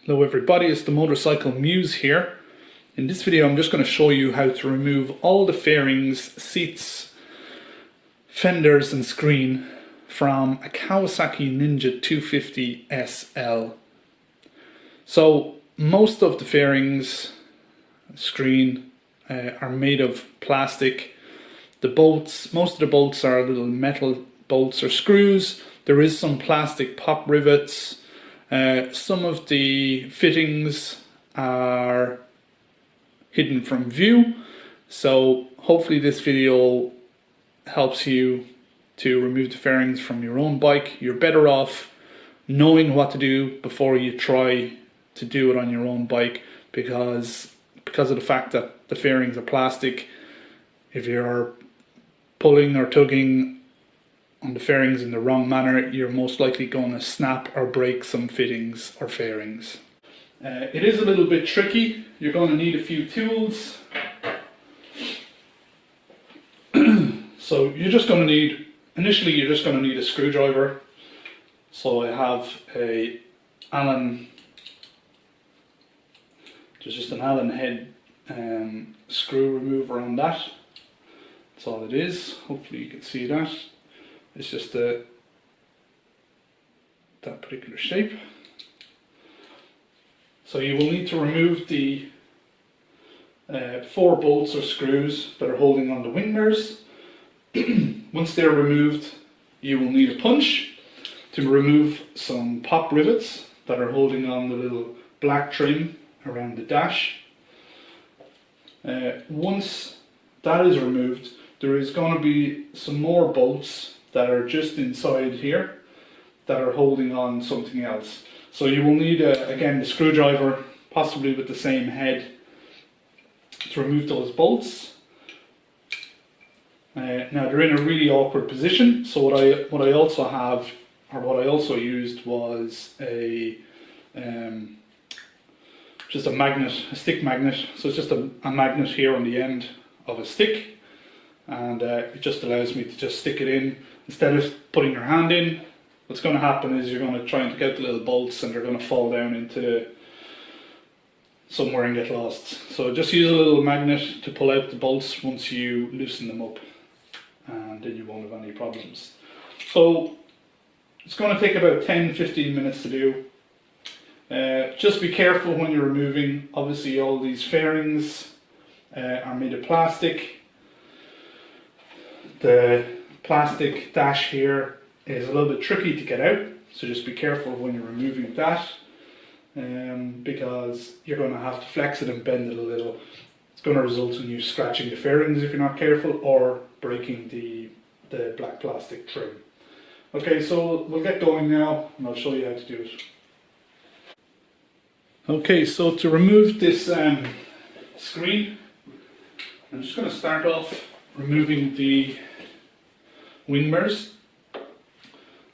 Hello everybody, it's the Motorcycle Muse here. In this video I'm just going to show you how to remove all the fairings, seats, fenders and screen from a Kawasaki Ninja 250 SL. So most of the fairings, screen are made of plastic. The bolts, most of the bolts are little metal bolts or screws. There is some plastic pop rivets. Some of the fittings are hidden from view, so hopefully this video helps you to remove the fairings from your own bike. You're better off knowing what to do before you try to do it on your own bike, because of the fact that the fairings are plastic. If you're pulling or tugging on the fairings in the wrong manner, you're most likely going to snap or break some fittings or fairings. It is a little bit tricky. You're going to need a few tools. So you're just going to need, initially you're just going to need a screwdriver. So I have a Allen, there's just an Allen head screw remover on that. That's all it is. Hopefully you can see that. It's just that particular shape. So you will need to remove the 4 bolts or screws that are holding on the wing mirrors. Once they're removed, you will need a punch to remove some pop rivets that are holding on the little black trim around the dash. Once that is removed, there is going to be some more bolts that are just inside here that are holding on something else. So you will need again the screwdriver, possibly with the same head, to remove those bolts. Now they're in a really awkward position, so what I also used was just a magnet, a stick magnet. So it's just a magnet here on the end of a stick, and it just allows me to just stick it in. Instead of putting your hand in, what's going to happen is you're going to try and get the little bolts and they're going to fall down into somewhere and get lost. So just use a little magnet to pull out the bolts once you loosen them up, and then you won't have any problems. So it's going to take about 10-15 minutes to do. Just be careful when you're removing. Obviously all these fairings are made of plastic. The plastic dash here is a little bit tricky to get out, so just be careful when you're removing that, because you're going to have to flex it and bend it a little. It's going to result in you scratching the fairings if you're not careful, or breaking the black plastic trim. Okay, so we'll get going now and I'll show you how to do it. Okay, so to remove this screen, I'm just going to start off removing the wing mirrors.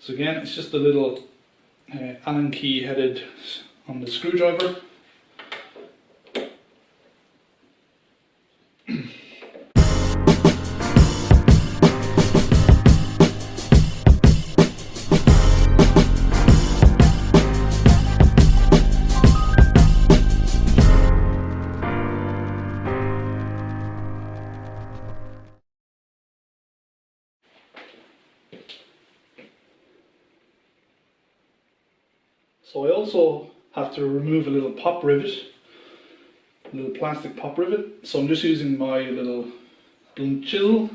So again, it's just a little Allen key headed on the screwdriver. So I also have to remove a little pop rivet, a little plastic pop rivet. So I'm just using my little blunt chisel.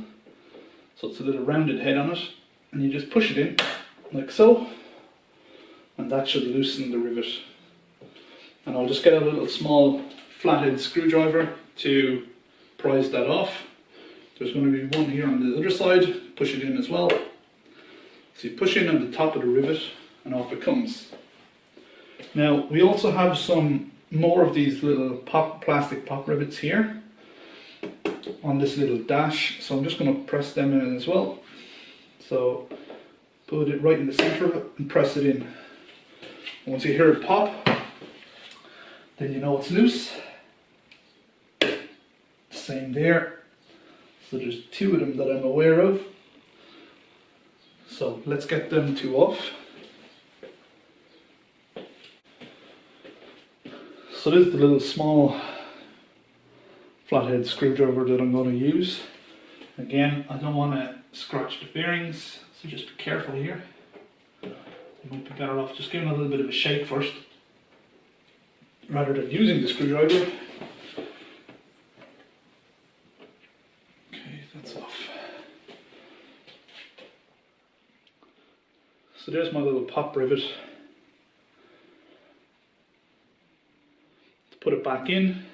So it's a little rounded head on it, and you just push it in like so, and that should loosen the rivet. And I'll just get a little small flathead screwdriver to prise that off. There's going to be one here on the other side. Push it in as well. So you push in on the top of the rivet and off it comes. Now we also have some more of these little plastic pop rivets here on this little dash, so I'm just going to press them in as well. So put it right in the center of it and press it in. Once you hear it pop, then you know it's loose. Same there. So there's 2 of them that I'm aware of. So let's get them 2 off. So this is the little small flathead screwdriver that I'm going to use. Again, I don't want to scratch the fairings, so just be careful here. You might be better off just giving it a little bit of a shake first, rather than using the screwdriver. Okay, that's off. So there's my little pop rivet. To put it back in,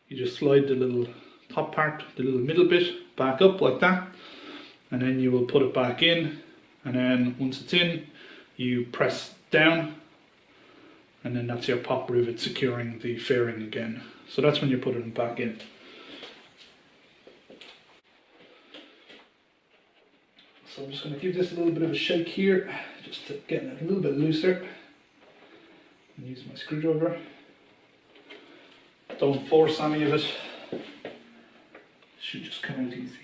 you just slide the little top part, the little middle bit, back up like that, and then you will put it back in, and then once it's in, you press down, and then that's your pop rivet securing the fairing again. So that's when you put it back in. So I'm just going to give this a little bit of a shake here, just to get it a little bit looser, and use my screwdriver. Don't force any of it. It should just come out easy.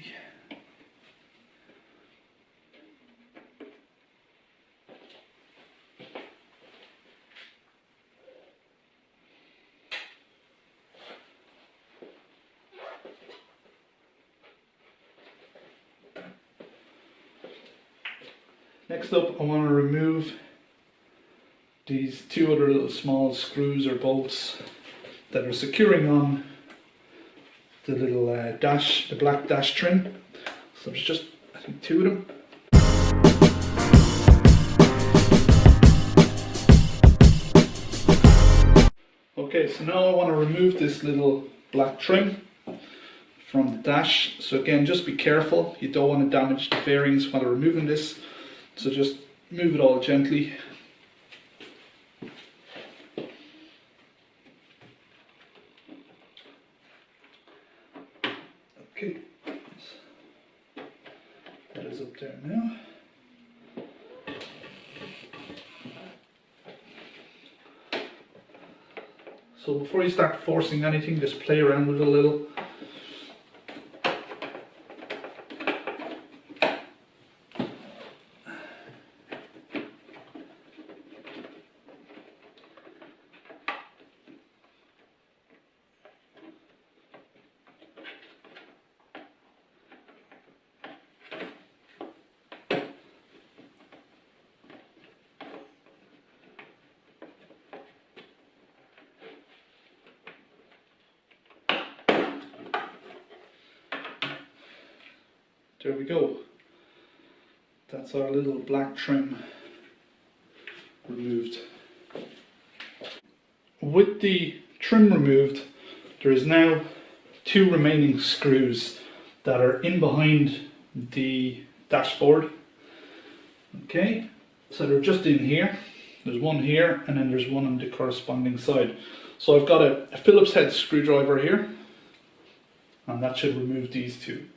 Next up, I want to remove these two other little small screws or bolts that are securing on the little dash, the black dash trim. So there's just, I think, two of them. Okay, so now I want to remove this little black trim from the dash. So again, just be careful. You don't want to damage the fairings while removing this. So just move it all gently. Okay, that is up there now. So before you start forcing anything, just play around with it a little. There we go. That's our little black trim removed. With the trim removed, there is now two remaining screws that are in behind the dashboard. Okay, so they're just in here. There's one here, and then there's one on the corresponding side. So I've got a Phillips head screwdriver here, and that should remove these two.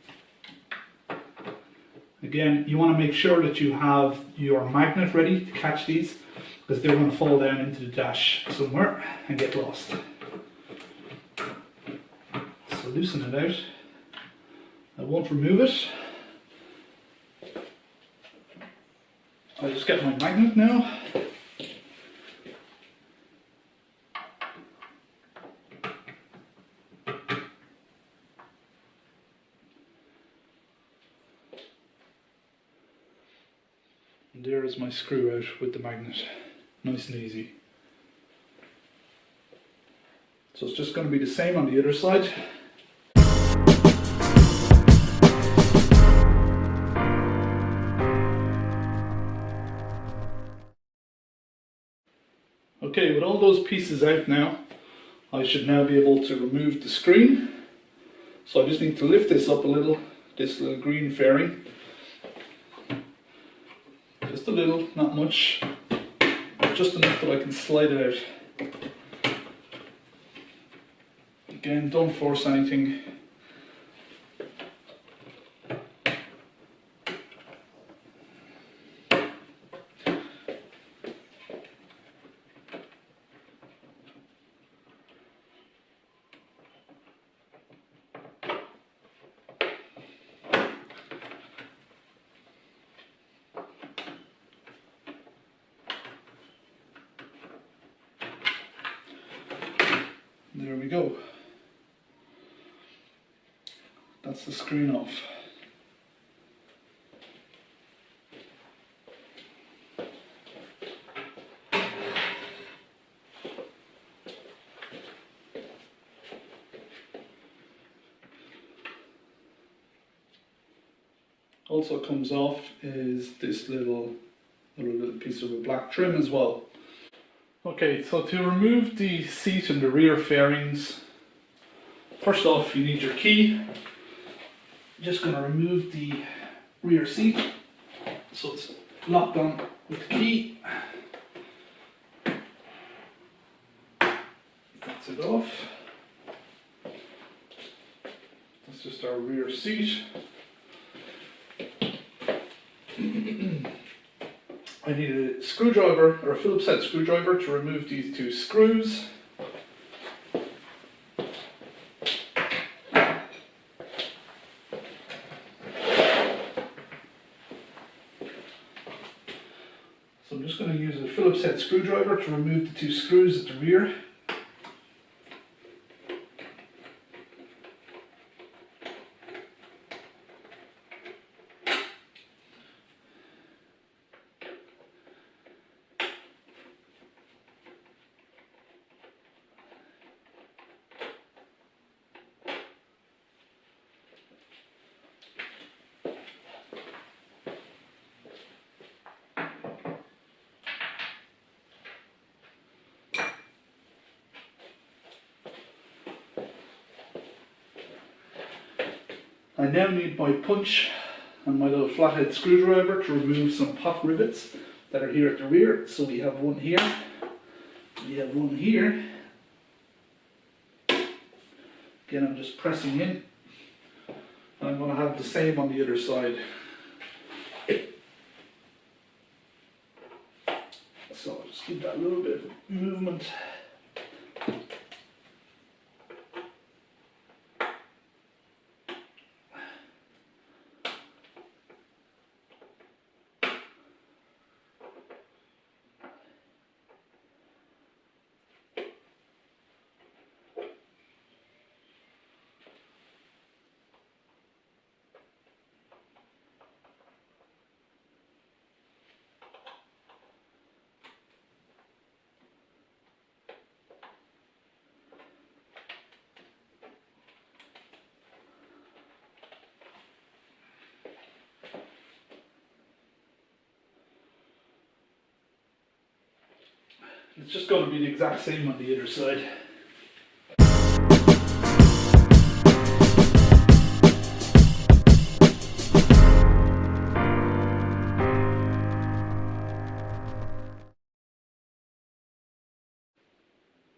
Again, you want to make sure that you have your magnet ready to catch these, because they're going to fall down into the dash somewhere and get lost. So loosen it out. I won't remove it. I'll just get my magnet now. And there is my screw out with the magnet. Nice and easy. So it's just going to be the same on the other side. Okay, with all those pieces out now, I should now be able to remove the screen. So I just need to lift this up a little, this little green fairing. Just a little, not much, just enough that I can slide it out. Again, don't force anything. there we go. That's the screen off. Also comes off is this little piece of a black trim as well. Okay, so to remove the seat and the rear fairings, first off you need your key. I'm just going to remove the rear seat so it's locked on with the key. That's it off. That's just our rear seat. I need a screwdriver or a Phillips head screwdriver to remove these two screws. So I'm just going to use a Phillips head screwdriver to remove the two screws at the rear. I now need my punch and my little flathead screwdriver to remove some pot rivets that are here at the rear. So we have one here, we have one here. Again, I'm just pressing in, and I'm going to have the same on the other side. So I'll just give that a little bit of movement. It's just going to be the exact same on the other side.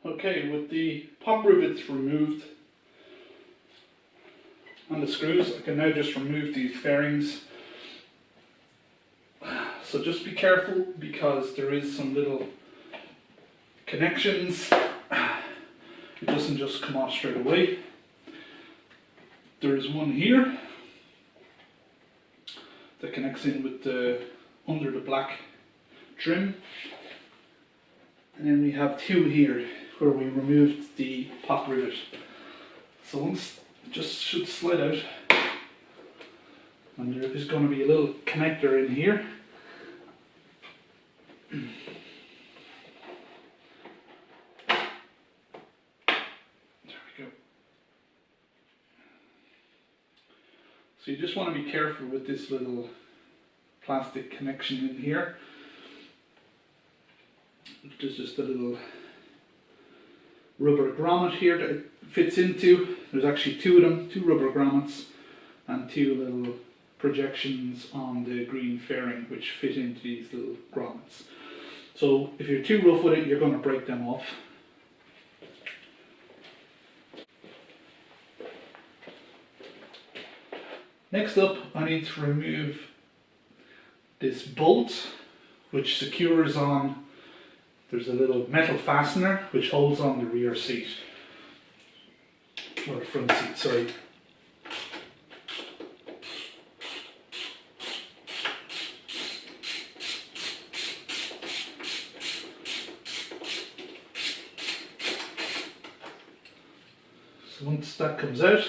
Okay, with the pop rivets removed and the screws, I can now just remove these fairings. So just be careful because there is some little connections. It doesn't just come off straight away. There is one here that connects in with the under the black trim, and then we have two here where we removed the pop rivet. So once it just should slide out, and there is going to be a little connector in here. So you just want to be careful with this little plastic connection in here. There's just a little rubber grommet here that it fits into. There's actually two of them, two rubber grommets and two little projections on the green fairing which fit into these little grommets. So if you're too rough with it, you're going to break them off. Next up, I need to remove this bolt which secures on, there's a little metal fastener which holds on the rear seat, or the front seat, sorry. So once that comes out,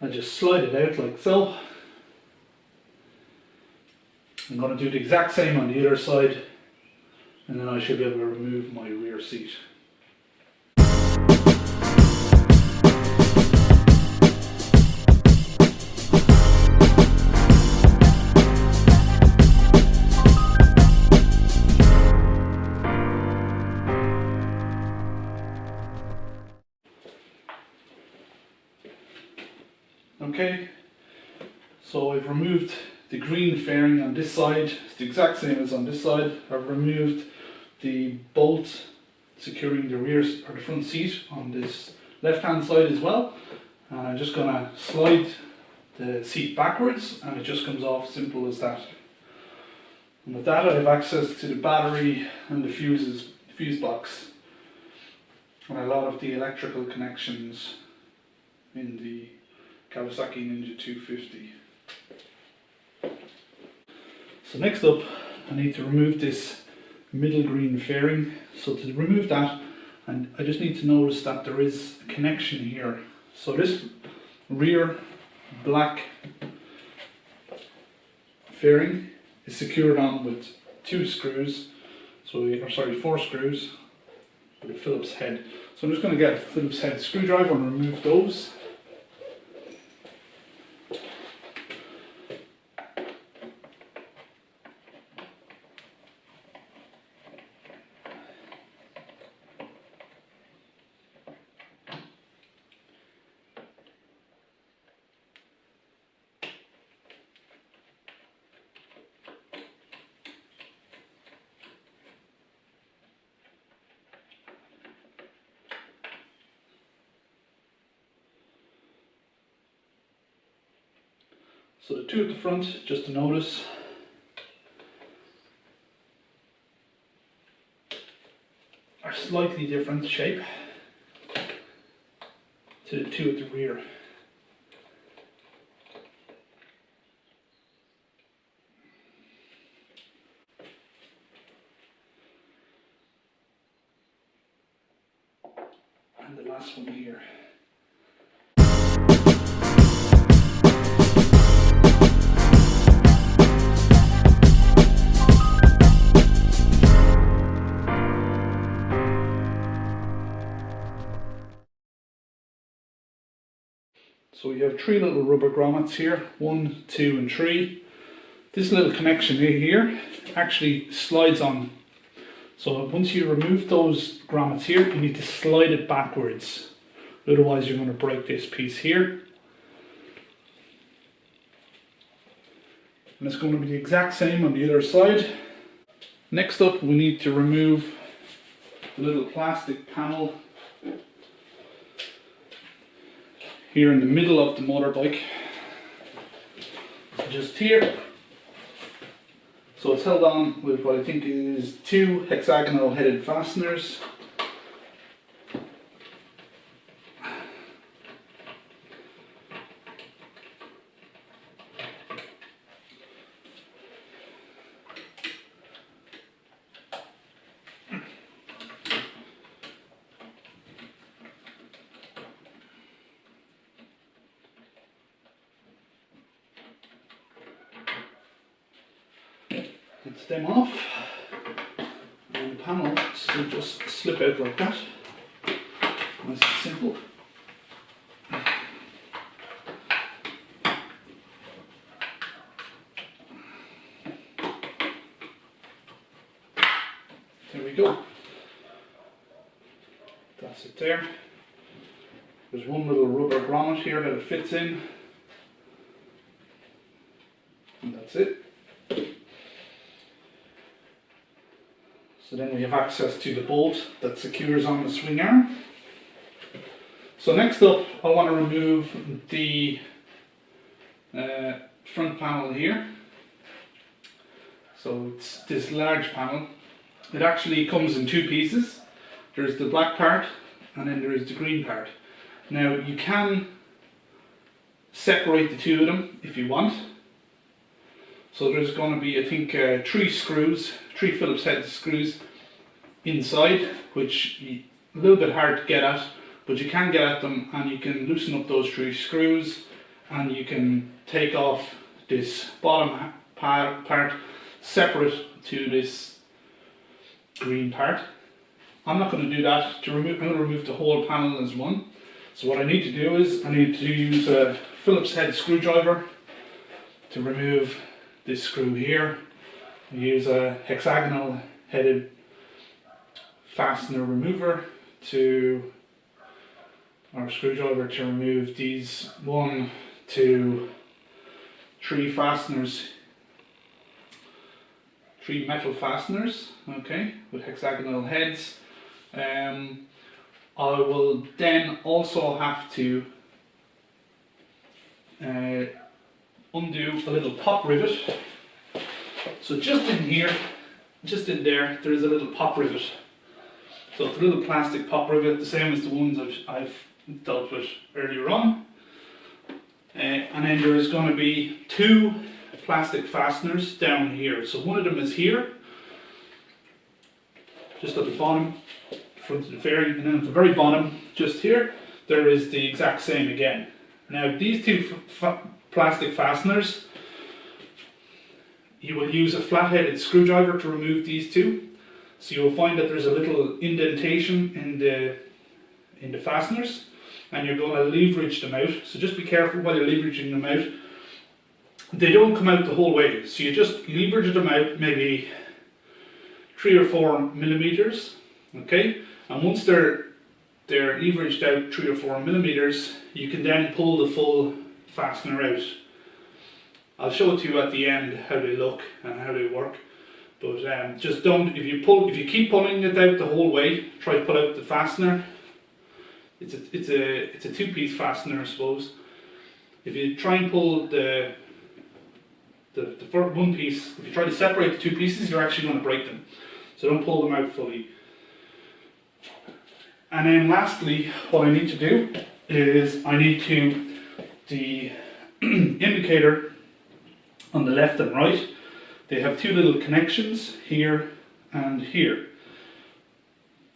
I just slide it out like so. I'm going to do the exact same on the other side, and then I should be able to remove my rear seat. Okay, so I've removed the green fairing on this side. It's the exact same as on this side. I've removed the bolt securing the rear or the front seat on this left hand side as well. And I'm just going to slide the seat backwards and it just comes off, simple as that. And with that I have access to the battery and the fuse box and a lot of the electrical connections in the Kawasaki Ninja 250. So next up, I need to remove this middle green fairing. So to remove that, and I just need to notice that there is a connection here. So this rear black fairing is secured on with 2 screws. Or sorry, 4 screws with a Phillips head. So I'm just going to get a Phillips head screwdriver and remove those. So the 2 at the front, just to notice, are slightly different shape to the 2 at the rear. And the last one here. So we have 3 little rubber grommets here, 1, 2 and 3. This little connection here actually slides on. So once you remove those grommets here, you need to slide it backwards. Otherwise you're going to break this piece here. And it's going to be the exact same on the other side. Next up we need to remove the little plastic panel here in the middle of the motorbike, just here. So it's held on with what I think is 2 hexagonal headed fasteners. It's them off, and the panel should just slip out like that. Nice and simple. There we go. That's it there. There's one little rubber grommet here that it fits in, and that's it. So then we have access to the bolt that secures on the swing arm. So next up, I want to remove the front panel here. So it's this large panel. It actually comes in 2 pieces. There's the black part and then there is the green part. Now you can separate the 2 of them if you want. So there's going to be, I think, 3 screws, 3 Phillips head screws inside, which a little bit hard to get at, but you can get at them and you can loosen up those 3 screws, and you can take off this bottom part separate to this green part. I'm not going to do that. I'm going to remove the whole panel as one. So what I need to do is I need to use a Phillips head screwdriver to remove this screw here. I use a hexagonal headed fastener remover or screwdriver to remove these 1, 2, 3 fasteners, 3 metal fasteners, okay, with hexagonal heads. I will then also have to undo a little pop rivet. So just in here, just in there is a little pop rivet. So it's a little plastic pop rivet, the same as the ones I've dealt with earlier on. And then there is going to be 2 plastic fasteners down here. So one of them is here, just at the bottom, front of the fairing, and then at the very bottom, just here, there is the exact same again. Now these 2 plastic fasteners, you will use a flat-headed screwdriver to remove these 2. So you'll find that there's a little indentation in the fasteners, and you're going to leverage them out. So just be careful while you're leveraging them out. They don't come out the whole way, so you just leverage them out maybe 3 or 4 millimeters, okay? And once they're leveraged out 3 or 4 millimeters, you can then pull the full fastener out. I'll show it to you at the end how they look and how they work. But just don't, if you keep pulling it out the whole way, try to pull out the fastener. It's a 2-piece fastener, I suppose. If you try and pull the first 1 piece, if you try to separate the 2 pieces, you're actually going to break them. So don't pull them out fully. And then lastly, what I need to do is the indicator on the left and right, they have 2 little connections here and here.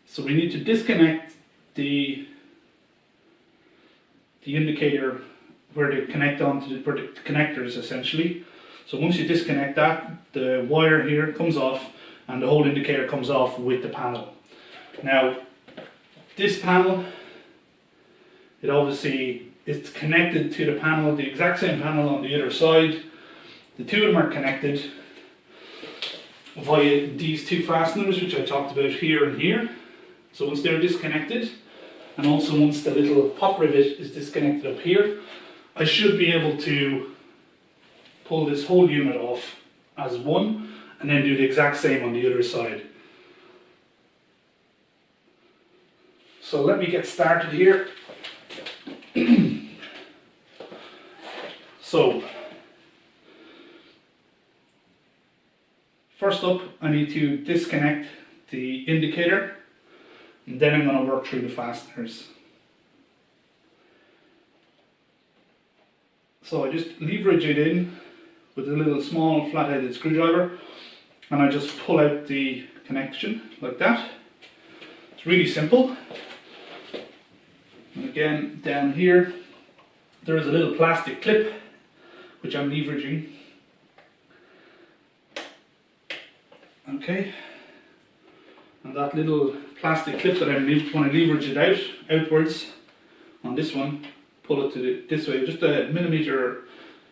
So we need to disconnect the indicator where they connect onto the connectors essentially. So once you disconnect that, the wire here comes off and the whole indicator comes off with the panel. Now this panel, it's connected to the panel, the exact same panel on the other side. The 2 of them are connected via these 2 fasteners which I talked about here and here. So once they're disconnected, and also once the little pop rivet is disconnected up here, I should be able to pull this whole unit off as one and then do the exact same on the other side. So let me get started here. So first up, I need to disconnect the indicator, and then I'm going to work through the fasteners. So I just leverage it in with a little small flat-headed screwdriver, and I just pull out the connection like that. It's really simple. And again, down here, there is a little plastic clip which I'm leveraging. Okay, and that little plastic clip that I'm going to leverage it outwards on this one, pull it to this way, just a millimeter.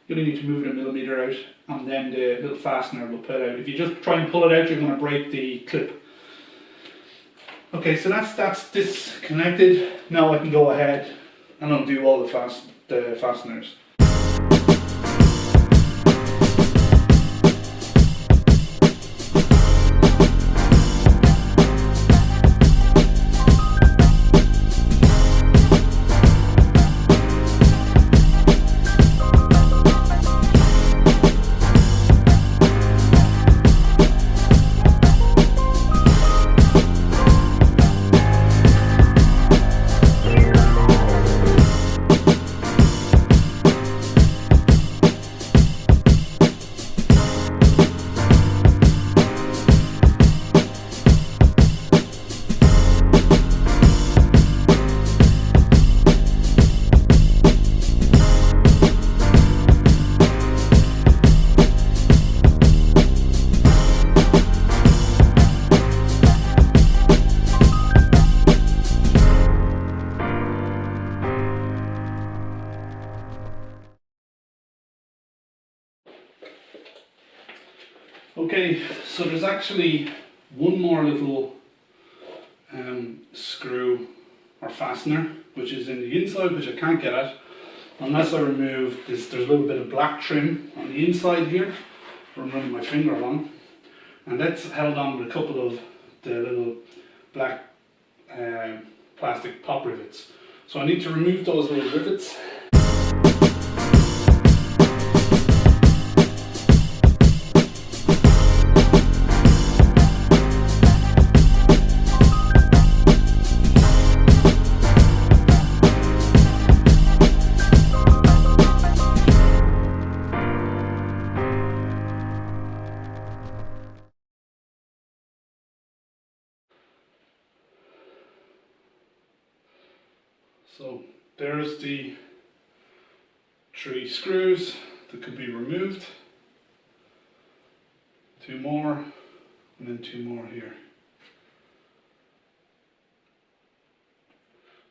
You only need to move it a millimeter out, and then the little fastener will pull out. If you just try and pull it out, you're going to break the clip. Okay, so that's disconnected. Now I can go ahead and undo all the fasteners. Okay, so there's actually one more little screw or fastener which is in the inside, which I can't get at unless I remove this. There's a little bit of black trim on the inside here where I'm running my finger along, and that's held on with a couple of the little black plastic pop rivets. So I need to remove those little rivets. So there's the 3 screws that could be removed. 2 more, and then 2 more here.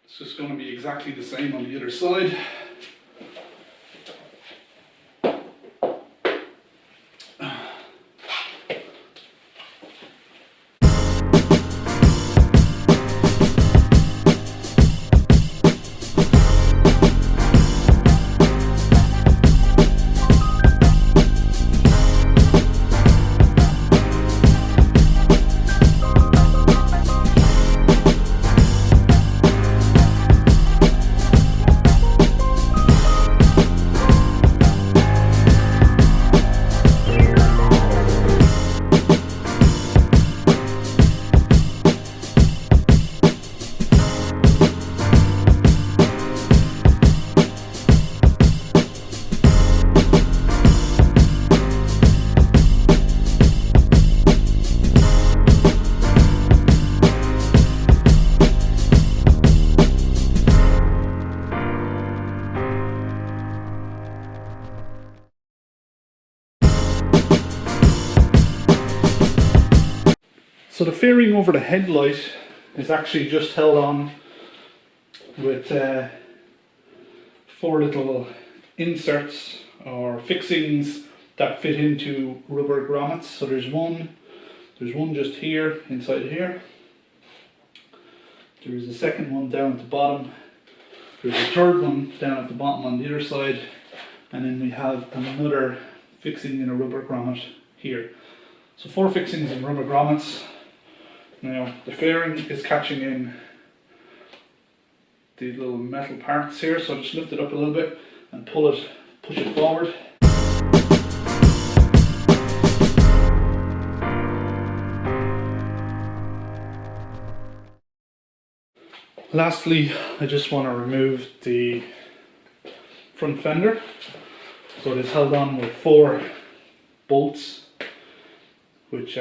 It's just going to be exactly the same on the other side. So the fairing over the headlight is actually just held on with 4 little inserts or fixings that fit into rubber grommets. So there's one just here, inside here. There's a second one down at the bottom. There's a third one down at the bottom on the other side. And then we have another fixing in a rubber grommet here. So 4 fixings in rubber grommets. Now the fairing is catching in these little metal parts here, so just lift it up a little bit and push it forward. Lastly, I just want to remove the front fender. So it is held on with 4 bolts, which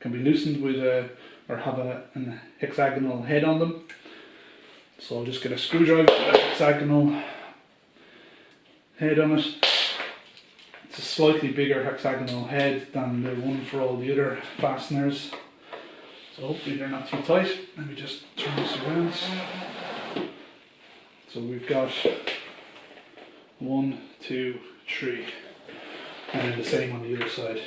can be loosened with or have a hexagonal head on them. So I'll just get a screwdriver with a hexagonal head on it. It's a slightly bigger hexagonal head than the one for all the other fasteners. So hopefully they're not too tight. Let me just turn this around. So we've got 1, 2, 3, and then the same on the other side.